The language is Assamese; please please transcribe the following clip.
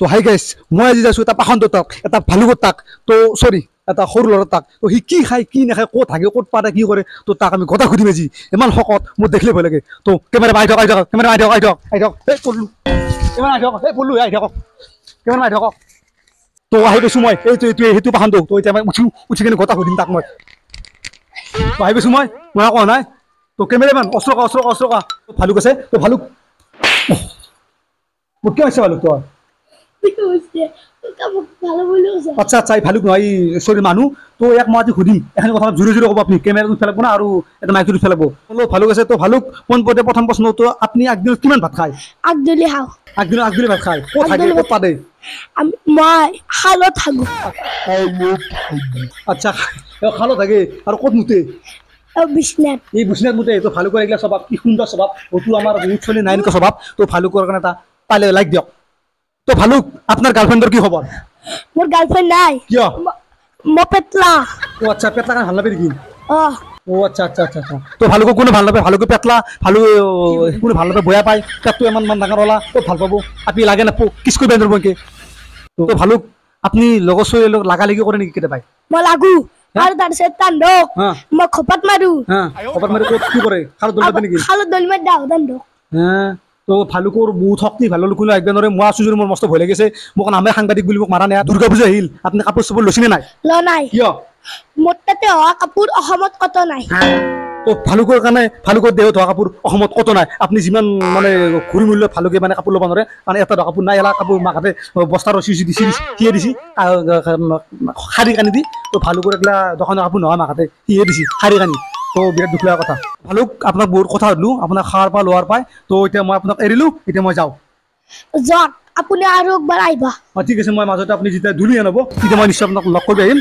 তো হাই গাইছ মই আজি যাইছোঁ এটা পাখণ্ড তাক এটা ভালুকৰ তাক তো চৰি এটা সৰু ল'ৰা তাক তো সি কি খায় কি নাখায় ক'ত থাকে ক'ত পাতে কি কৰে তো তাক আমি গতা সুধিম আজি ইমান শকত মোৰ দেখিলে ভয় লাগে তো কেমেৰা আহি থাকক কেমেৰা আহি থাকক এই পল্লু কেমেৰা আহি থাকক এই পল্লু আহি থাকক কেমেৰা আহি থাকক তো আহি গৈছোঁ মই এইটো সেইটো পাখণ্ড তো এতিয়া মই উঠি কিনে গতা সুধিম তাক মই আহি গৈছোঁ মই কোৱা নাই তো কেমেৰামেন অস্ত্ৰ কা ভালুক আছে তো ভালুক মোক কিয় আছে ভালুক তোৰ আচ্ছা আচ্ছা এই ভালুক নহয় চৰি মানুহ তো ইয়াক মই আজি সুধিম এখন কথা জোৰে জোৰে ক'ব আপুনি কেমেৰাটো উঠাই লাগব না আৰু এটা মাইকটো উঠাই লাগব বোলো ভালুক আছে তো ভালুক পোনপটে প্ৰথম প্ৰশ্ন তো আপুনি আগদিনত কিমান ভাত খায় আগদলি খাওঁ আগদিলি ভাত খায় ক'ত থাকে ক'ত পাতে মই শালত থাকোঁ আচ্ছা খালত থাকে আৰু ক'ত মুতে বিছনাত এই বিছনাত মুতে তো ভালুকৰ এইগিলা স্বভাৱ কি সুন্দৰ স্বভাৱ অটো আমাৰ বহুত চলি নাই এনেকুৱা স্বভাৱ তো ভালুকৰ কাৰণে এটা পালে লাইক দিয়ক তো ভালুক আপোনাৰ গাৰ্লফ্ৰেণ্ডৰ কি খবৰ মোৰ গাৰ্লফ্ৰেণ্ড নাই কিয় মই পেটলা ও আচ্ছা পেটলা কাৰণে ভাল নাপায় নেকি অঁ ও আচ্ছা তো ভালুকক কোনে ভাল নাপায় ভালুকে পেটলা ভালু কোনে ভাল নাপায় বেয়া পায় পেটটো ইমান ডাঙৰ হ'লা ক'ত ভাল পাব আপুনি লাগে নাপাব কিছ কৰিব নোৱাৰিব এনেকৈ তো ভালুক আপুনি লগৰ ছোৱালীৰ লগত লাগালাগি কৰে নেকি কেতিয়াবা মই লাগো আৰু তাৰপিছত তাণ্ডক মই খপাত মাৰো খবৰ মাৰি ক'ত কি কৰে খালত দৌৰিব নেকি শালত দলি মাৰি দাও তাণ্ডক তো ভালুকৰ বহুত শক্তি ভালুক কোনো একদম নোৱাৰে মই আছোঁ যদি মোৰ মস্ত ভয় লাগিছে মোক নামে সাংবাদিক বুলি মোক মাৰা নাই দুৰ্গা পূজা আহিল আপুনি কাপোৰ চাপোৰ লৈছেনে নাই লোৱা নাই কিয় মোৰ তাতে হোৱা কাপোৰ অসমত কত নাই তো ভালুকৰ কাৰণে ভালুকৰ দেহত হোৱা কাপোৰ অসমত কত নাই আপুনি যিমান মানে ঘূৰি মূল্য ভালুকে মানে কাপোৰ ল'ব নোৱাৰে কাৰণ এটা কাপোৰ নাই এলা কাপোৰ মাকাতে বস্তাৰ ৰচি দিছি সিয়ে দিছি শাৰী কানি দি তো ভালুকৰ এইগিলা দোকানৰ কাপোৰ নহয় মাকাতে সিয়ে দিছি শাৰী কানি তো বিৰাট দুখ লগা কথা ভালুক আপোনাক বহুত কথা সুধিলোঁ আপোনাক খাৱাৰ পৰা লোৱাৰ পাই তো এতিয়া মই আপোনাক এৰিলোঁ এতিয়া মই যাওঁ যাওক আপুনি আৰু একবাৰ আহিবা ঠিক আছে মই মাজতে আপুনি যেতিয়া ধূলি আনিব তেতিয়া মই নিশ্চয় আপোনাক লগ কৰি আহিম